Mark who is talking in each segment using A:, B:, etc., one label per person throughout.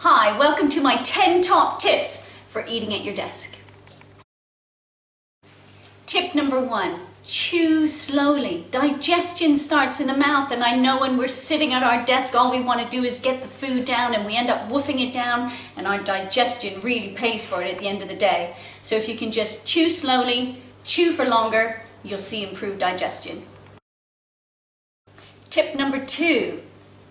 A: Hi, welcome to my 10 top tips for eating at your desk. Tip number 1, chew slowly. Digestion starts in the mouth, and I know when we're sitting at our desk, all we want to do is get the food down and we end up woofing it down, and our digestion really pays for it at the end of the day. So if you can just chew slowly, chew for longer, you'll see improved digestion. Tip number 2,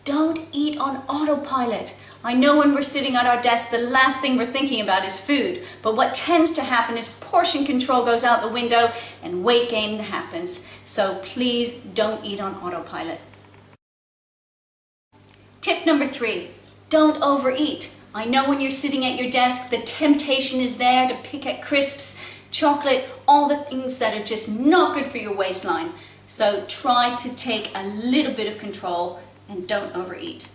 A: don't eat on autopilot. I know when we're sitting at our desk, the last thing we're thinking about is food, but what tends to happen is portion control goes out the window and weight gain happens. So please don't eat on autopilot. Tip number 3, don't overeat. I know when you're sitting at your desk, the temptation is there to pick at crisps, chocolate, all the things that are just not good for your waistline. So try to take a little bit of control and don't overeat.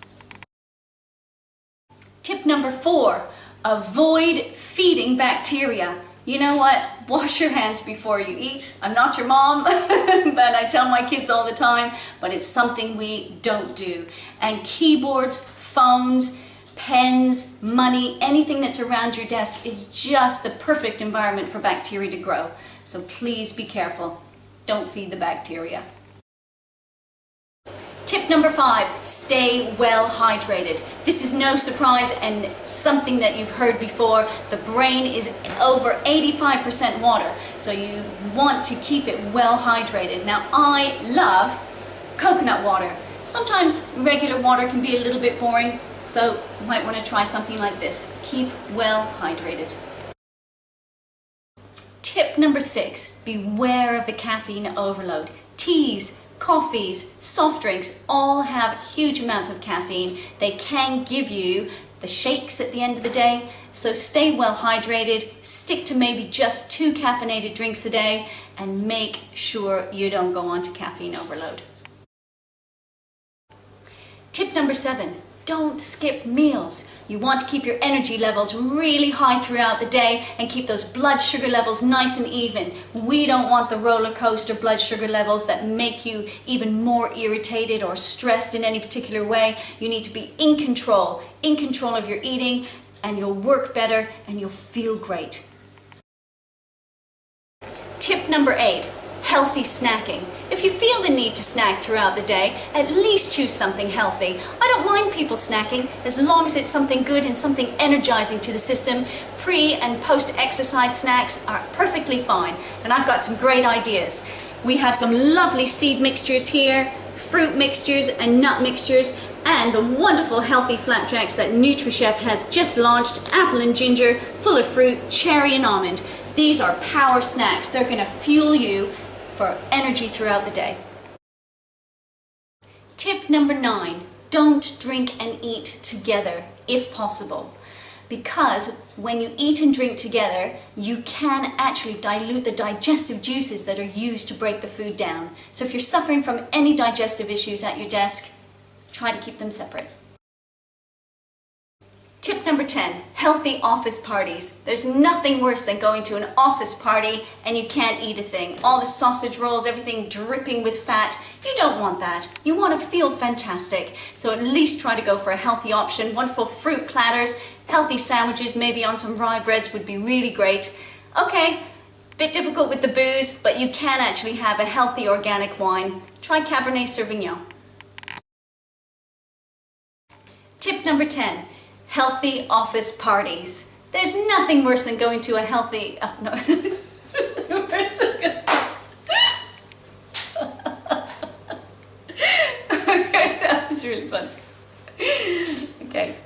A: Tip number 4, avoid feeding bacteria. You know what? Wash your hands before you eat. I'm not your mom, but I tell my kids all the time, but it's something we don't do. And keyboards, phones, pens, money, anything that's around your desk is just the perfect environment for bacteria to grow. So please be careful. Don't feed the bacteria. Tip number 5, stay well hydrated. This is no surprise and something that you've heard before. The brain is over 85% water, so you want to keep it well hydrated. Now, I love coconut water. Sometimes regular water can be a little bit boring, so you might want to try something like this. Keep well hydrated. Tip number 6, beware of the caffeine overload. Teas, coffees, soft drinks all have huge amounts of caffeine. They can give you the shakes at the end of the day, so stay well hydrated, stick to maybe just 2 caffeinated drinks a day, and make sure you don't go on to caffeine overload. Tip number 7, don't skip meals. You want to keep your energy levels really high throughout the day and keep those blood sugar levels nice and even. We don't want the roller coaster blood sugar levels that make you even more irritated or stressed in any particular way. You need to be in control of your eating, and you'll work better and you'll feel great. Tip number 8, healthy snacking. If you feel the need to snack throughout the day, at least choose something healthy. I don't mind people snacking as long as it's something good and something energizing to the system. Pre and post exercise snacks are perfectly fine, and I've got some great ideas. We have some lovely seed mixtures here, fruit mixtures and nut mixtures, and the wonderful healthy flapjacks that Nutrichef has just launched, apple and ginger, full of fruit, cherry and almond. These are power snacks. They're going to fuel you for energy throughout the day. Tip number 9, don't drink and eat together if possible, because when you eat and drink together, you can actually dilute the digestive juices that are used to break the food down. So if you're suffering from any digestive issues at your desk, try to keep them separate. Tip number 10, healthy office parties. There's nothing worse than going to an office party and you can't eat a thing. All the sausage rolls, everything dripping with fat. You don't want that. You want to feel fantastic. So at least try to go for a healthy option. Wonderful fruit platters, healthy sandwiches, maybe on some rye breads would be really great. Okay, bit difficult with the booze, but you can actually have a healthy organic wine. Try Cabernet Sauvignon. Tip number 10, healthy office parties. There's nothing worse than going to a healthy... no. Okay, that was really fun. Okay.